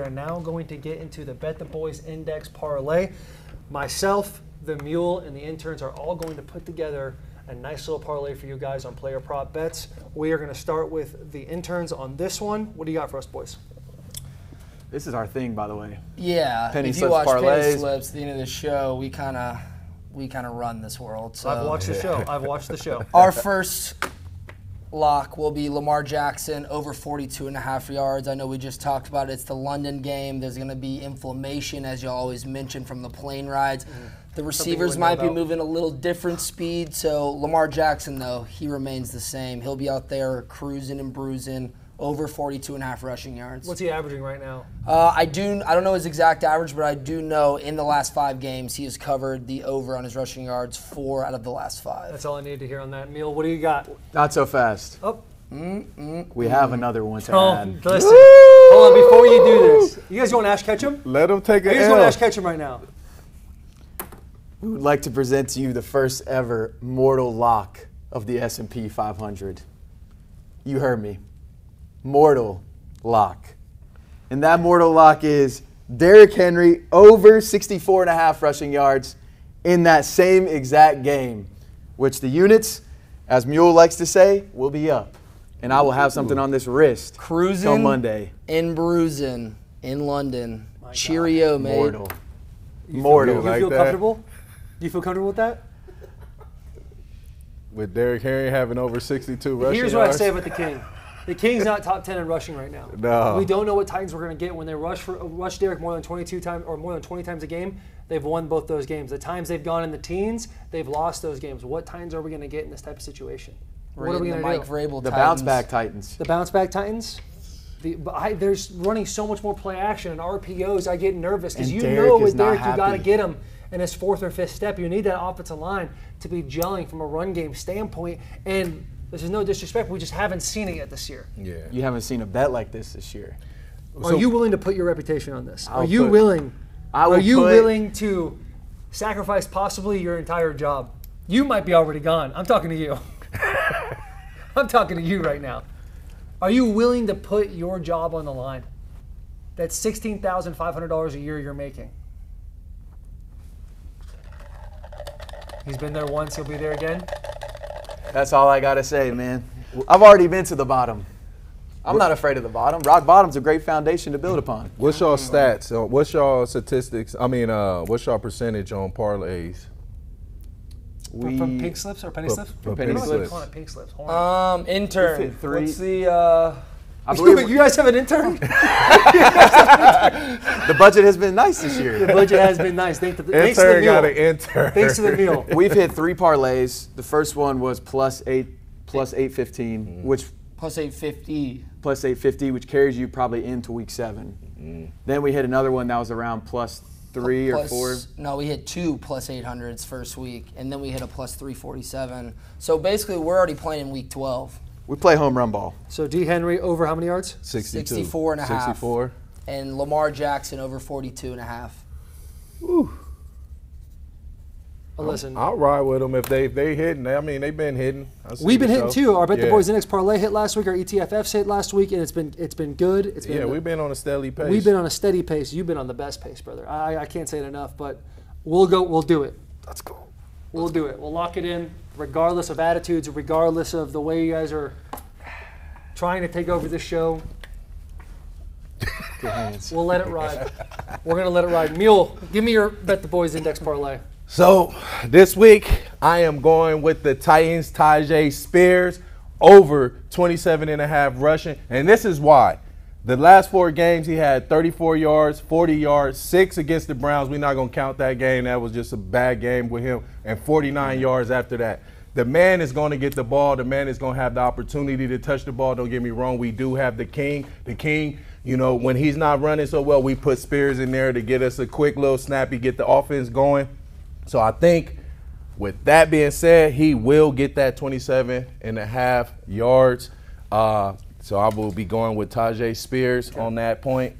are now going to get into the Bet the Boys Index Parlay. Myself, the Mule, and the interns are all going to put together a nice little parlay for you guys on player prop bets. We are going to start with the interns on this one. What do you got for us, boys? This is our thing, by the way. Yeah, Penny if you slips, watch parlays. Penny Slips at the end of the show, we kind of run this world. So I've watched the show. I've watched the show. Our first lock will be Lamar Jackson over 42.5 yards. I know we just talked about it. It's the London game. There's going to be inflammation, as you always mention, from the plane rides. The receivers might be moving a little different speed. So Lamar Jackson, though, he remains the same. He'll be out there cruising and bruising. Over 42.5 rushing yards. What's he averaging right now? I don't know his exact average, but I do know in the last 5 games he has covered the over on his rushing yards 4 out of the last 5. That's all I need to hear on that. Neil, what do you got? Not so fast. Oh. We have another one to add. Listen. Hold on, before you do this. You guys want Ash Ketchum? Let him take You it. guys want Ash Ketchum right now? We would like to present to you the first ever mortal lock of the S&P 500. You heard me. Mortal lock. And that mortal lock is Derrick Henry over 64.5 rushing yards in that same exact game, which the units, as Mule likes to say, will be up. And I will have something on this wrist Cruising till Monday. and bruising in London. Cheerio, mate. Mortal. You Mortal. like feel that? comfortable? Do you feel comfortable with that? With Derrick Henry having over 62 rushing Here's yards. what I say about the King. The King's not top 10 in rushing right now. No. We don't know what Titans we're going to get when they rush Derrick more than 22 times or more than 20 times a game. They've won both those games. The times they've gone in the teens, they've lost those games. What Titans are we going to get in this type of situation? What are we the going Mike to do? Vrabel The Titans. bounce back Titans. The bounce back Titans? There's running so much more play action and RPOs. I get nervous because And you Derrick know is with not Derrick you got to happy. get him in his 4th or 5th step. You need that offensive line to be gelling from a run game standpoint. And this is no disrespect, but we just haven't seen it yet this year. Yeah. You haven't seen a bet like this year. Are you willing to put your reputation on this? Are I'll you put- willing? I will Are you put- willing to sacrifice possibly your entire job? You might be already gone. I'm talking to you. I'm talking to you right now. Are you willing to put your job on the line? That's $16,500 a year you're making. He's been there once. He'll be there again. That's all I got to say, man. I've already been to the bottom. I'm not afraid of the bottom. Rock bottom's a great foundation to build upon. What's y'all stats? What's y'all statistics? What's y'all percentage on parlays? From pink slips or penny slips? from penny I don't know why slips. they call it pink slips. Hold on. Intern. We fit 3. What's the I believe You guys have an intern? the budget has been nice this year. The budget has been nice. Thanks to the Intern got meal. an intern. Thanks to the meal. We've hit 3 parlays. The first one was plus 815, which plus 850? plus 850, which carries you probably into week 7. Then we hit another one that was around plus 3 or 4. No, we hit 2 plus 800s first week, and then we hit a plus 347. So basically, we're already playing in week 12. We play home run ball. So D. Henry over how many yards? 62. 64.5. 64. And Lamar Jackson over 42.5. Listen, I'll ride with them if they hitting. I mean, they've been hitting. we've been hitting too. Our Bet the Yeah. Boys Index parlay hit last week. Our ETFFs hit last week, and it's been good. It's been We've been on a steady pace. we've been on a steady pace. You've been on the best pace, brother. I can't say it enough, but we'll do it. Let's go. We'll do it. We'll lock it in, regardless of attitudes, regardless of the way you guys are trying to take over this show. Good hands. We'll let it ride. We're gonna let it ride. Mule, give me your Bet the Boys Index parlay. So this week I am going with the Titans, Tajay Spears over 27.5 rushing, and this is why. The last 4 games he had 34 yards, 40 yards, 6 against the Browns. We're not gonna count that game. That was just a bad game with him, and 49 yards after that. The man is going to get the ball. The man is going to have the opportunity to touch the ball. Don't get me wrong. We do have the King. The King, you know, when he's not running so well, we put Spears in there to get us a quick little snappy, get the offense going. So I think with that being said, he will get that 27.5 yards. So I will be going with Tajay Spears on that point.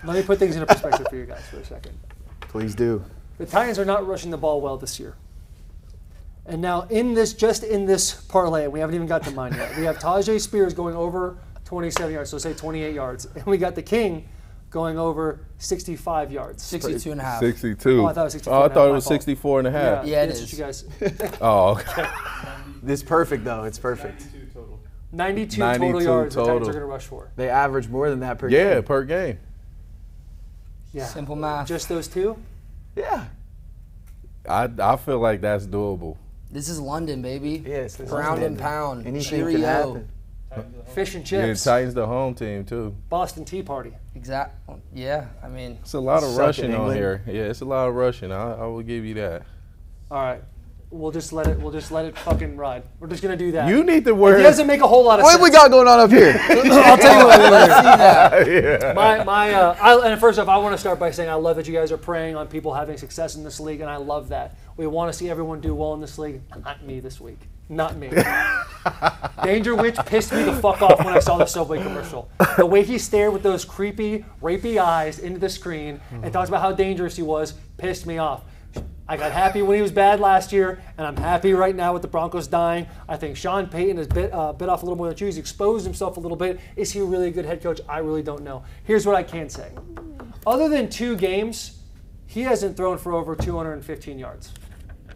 Let me put things into perspective for you guys for a second. Please do. The Titans are not rushing the ball well this year. And now just in this parlay, we haven't even got to mine yet. We have Tajay Spears going over 27 yards, so say 28 yards. And we got the King going over 65 yards. 62 and a half. 62. Oh, I thought it was 64 Oh, I and a thought half, it my was fault. 64 and a half. Yeah, it that's is. what you guys. Oh, okay. It's perfect, though. It's perfect. 92 total 92 yards the Titans total. are going to rush for. They average more than that per Yeah, game. per game. Yeah. Simple math. Just those two? Yeah. I feel like that's doable. This is London, baby. Yes. it's Ground London. and pound. Anything Cheerio. can happen. Fish and Yeah, chips. Titans the home team too. Boston Tea Party. Yeah, I mean, It's a lot of Suck rushing it, on England. here. Yeah, it's a lot of rushing. I will give you that. All right. We'll just let it fucking ride. We're just going to do that. You need to It wear. doesn't make a whole lot of What sense. we got going on up here? I'll tell you what. Yeah. And first off, I want to start by saying I love that you guys are preying on people having success in this league, and I love that. We want to see everyone do well in this league. Not me this week. Not me. Danger Witch pissed me the fuck off when I saw the Subway commercial. The way he stared with those creepy, rapey eyes into the screen and talks about how dangerous he was pissed me off. I got happy when he was bad last year, and I'm happy right now with the Broncos dying. I think Sean Payton has bit off a little more than chew. He's exposed himself a little bit. Is he a really good head coach? I really don't know. Here's what I can say. Other than 2 games, he hasn't thrown for over 215 yards.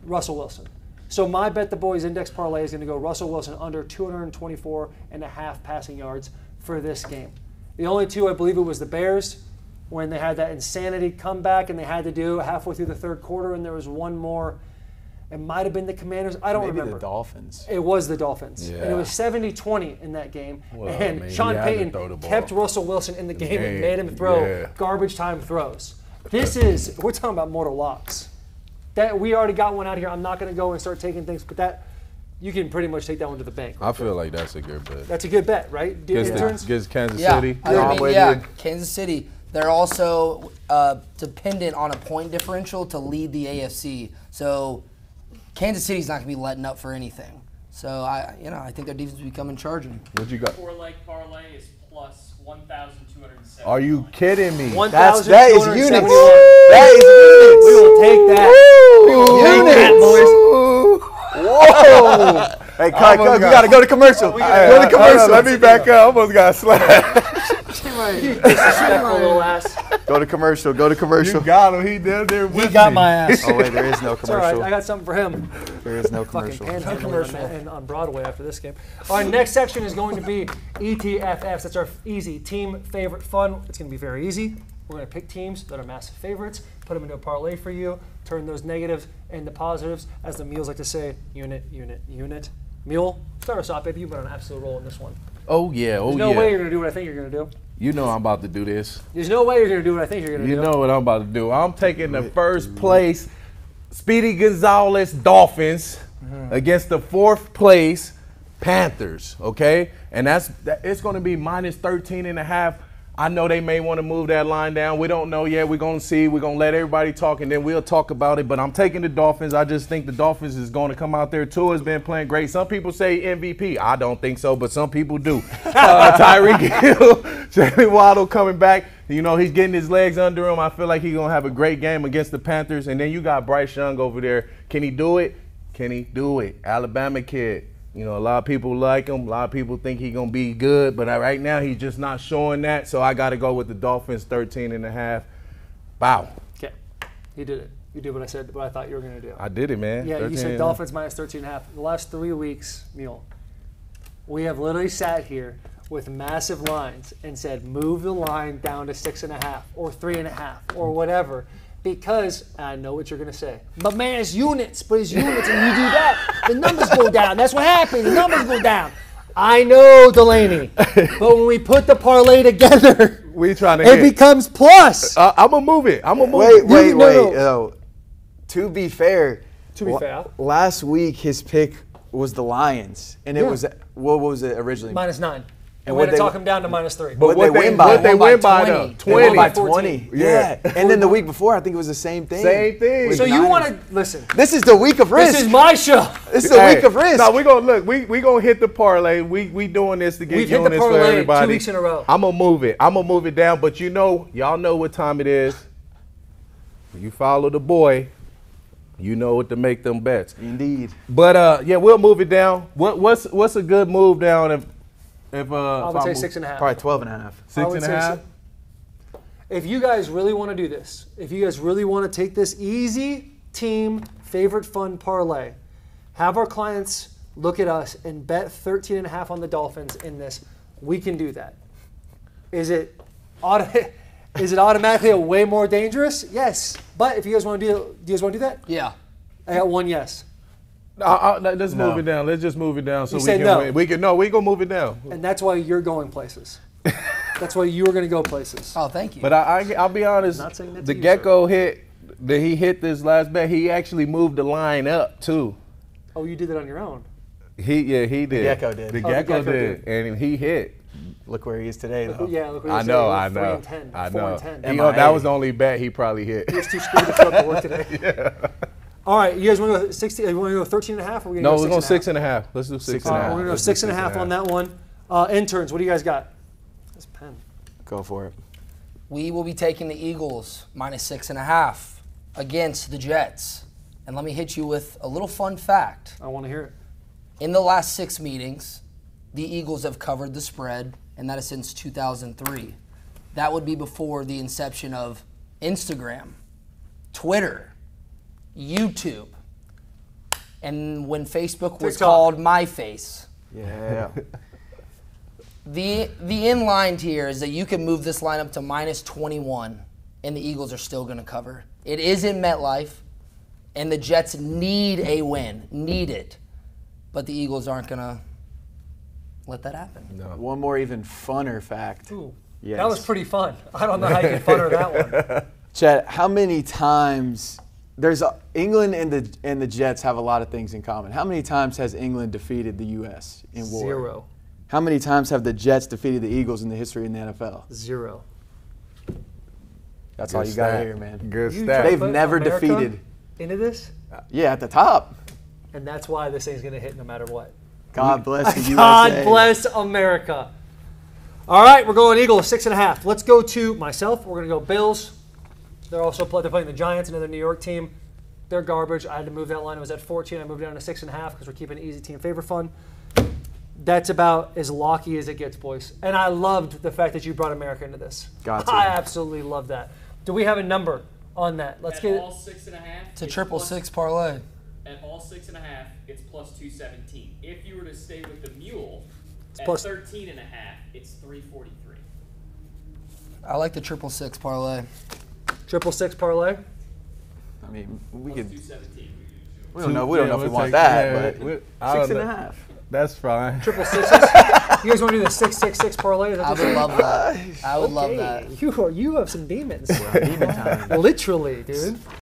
Russell Wilson. So my Bet the Boys index parlay is going to go Russell Wilson under 224 and a half passing yards for this game. The only 2, I believe it was the Bears, when they had that insanity comeback and they had to do halfway through the third quarter, and there was one more. It might have been the Commanders. I don't Maybe remember. the Dolphins. It was the Dolphins. And it Yeah. was 70-20 in that game. Well, and man, Sean he had to Payton throw the ball. kept Russell Wilson in the game and Man, made him throw yeah. garbage time throws. We're talking about mortal locks. That we already got one out here. I'm not going to go and start taking things, but that you can pretty much take that one to the bank. I feel like that's a good bet. That's a good bet, right? Interns? Against Kansas yeah. City. I mean, Yeah. Kansas City. They're also dependent on a point differential to lead the AFC. So Kansas City's not going to be letting up for anything. So I think their defense will be coming charging. What you got? 4-leg parlay is plus 1,270. Are you kidding me? That is 1,271. units. We will take that. We will take that, boys. Whoa! Hey, cut, almost we got- gotta go to commercial. Go to commercial. Let me back up. I almost got slapped. Disrespectful little ass. Go to commercial. Go to commercial. You got him. He down there with He got me. my ass. Oh wait, there is no It's all right. I commercial. got something for him. There is no Fucking commercial. panhandling on Broadway after this game. Our next section is going to be ETFFs. That's our easy team favorite fun. It's going to be very easy. We're going to pick teams that are massive favorites, put them into a parlay for you, turn those negatives into positives, as the Mules like to say, unit, unit, unit. Mule, start us off, baby. You've been on an absolute roll in this one. Oh yeah. Oh There's no yeah. way you're going to do what I think you're going to do. You know I'm about to do this. There's no way you're going to do what I think you're going to You do. know what I'm about to do. I'm taking the first place Speedy Gonzalez Dolphins against the 4th place Panthers, okay? And it's going to be minus 13.5. I know they may want to move that line down. We don't know yet. We're going to see. We're going to let everybody talk, and then we'll talk about it. But I'm taking the Dolphins. I just think the Dolphins is going to come out there. Tua's been playing great. Some people say MVP. I don't think so, but some people do. Tyreek Hill, Jalen Waddle coming back. You know, he's getting his legs under him. I feel like he's going to have a great game against the Panthers. And then you got Bryce Young over there. Can he do it? Can he do it? Alabama kid. You know, a lot of people like him. A lot of people think he's going to be good. But right now, he's just not showing that. So I got to go with the Dolphins 13.5. Wow. Okay. You did it. You did what I said, what I thought you were going to do. I did it, man. Yeah, you 13.5. said Dolphins minus 13.5. The last 3 weeks, Mule, we have literally sat here with massive lines and said move the line down to 6.5 or 3.5 or whatever, because I know what you're going to say. But man, it's units, and you do that, the numbers go down. That's what happens. The numbers go down. I know, Delanie, but when we put the parlay together, We trying to it hit. becomes plus. I'm going to move it. I'm going to move it. Wait. No. To be fair, To be fair. last week his pick was the Lions, and it Yeah. was what was it originally? -9. And And we're what going to they- talk them down to -3. What they win by? What they win by, though? They 20. They won by 14. 20. Yeah. Yeah. And then the week before, I think it was the same thing. Same thing. With So you Niners. want to listen? This is the week of risk. This is my show. This is the week of risk. No, we gonna look. We gonna hit the parlay. We doing this to get We've hit the units for parlay 2 everybody. weeks in a row. I'm gonna move it. I'm gonna move it down. But y'all know what time it is. You follow the boy. You know what to make them bets. Indeed. But yeah, we'll move it down. What's a good move down if I would say 6.5. Probably 12.5. I Six would and a say half? if you guys really want to do this, if you guys really want to take this easy team favorite fun parlay, have our clients look at us and bet 13.5 on the Dolphins in this. We can do that. Is it automatically a way more dangerous? Yes. But if you guys want to do you guys want to do that? Yeah. I got one yes. Let's No. move it down. Let's just move it down so You we said can no. win. We gonna move it down. And that's why you're going places. That's why you were going to go places. Oh, thank you. But I'll be honest. Not saying that to The you, gecko hit that he hit this last bet. He actually moved the line up too. Oh, you did that on your own. He did. The Gecko did. The Oh, the gecko Gecko did, and he hit. Look where he is today, though. Yeah, look what I you know. said. I 3 know. and 10, I 4 know. and 10. MIA. That was the only bet he probably hit. He was too scared to show up to work today. All right, you guys want to go 16? You want to go 13.5? Or we No, we're going 6.5. Let's do 6.5. All right, we're going to go 6.5 on that one. Interns, what do you guys got? This pen. Go for it. We will be taking the Eagles -6.5 against the Jets. And let me hit you with a little fun fact. I want to hear it. In the last 6 meetings, the Eagles have covered the spread, and that is since 2003. That would be before the inception of Instagram, Twitter, YouTube, and when Facebook was TikTok. called MyFace. Yeah. The in-line here is that you can move this line up to -21, and the Eagles are still going to cover. It is in MetLife, and the Jets need a win, need it. But the Eagles aren't going to let that happen. No. One more even funner fact. Ooh, Yes. that was pretty fun. I don't know how you can funner that one. Chet, how many times England and the Jets have a lot of things in common. How many times has England defeated the U.S. in war? 0. How many times have the Jets defeated the Eagles in the history in the NFL? 0. That's Good all you got to stat. hear, man. Good You stat. They've put never America defeated. into this, Yeah, at the top. and that's why this thing's going to hit no matter what. God bless the USA. God bless America. All right, we're going Eagles 6.5. Let's go to myself. We're going to go Bills. They're they're playing the Giants, another New York team. They're garbage. I had to move that line. It was at 14. I moved it down to 6.5 because we're keeping easy team favorite fun. That's about as locky as it gets, boys. And I loved the fact that you brought America into this. Got to. I absolutely love that. Do we have a number on that? Let's At get all 6.5. It's a 666 parlay. At all 6.5, it's plus 217. If you were to stay with the mule, at plus- 13.5, it's 343. I like the 666 parlay. 666 parlay. I mean, we Plus could. 217. We don't know. We don't know if we we'll want take- that, yeah, but I don't 6.5. That's fine. 666. You guys want to do the 666 parlay? Is that I what you're would saying? love that. I would love that. You have some demons. Demon time. Literally, dude.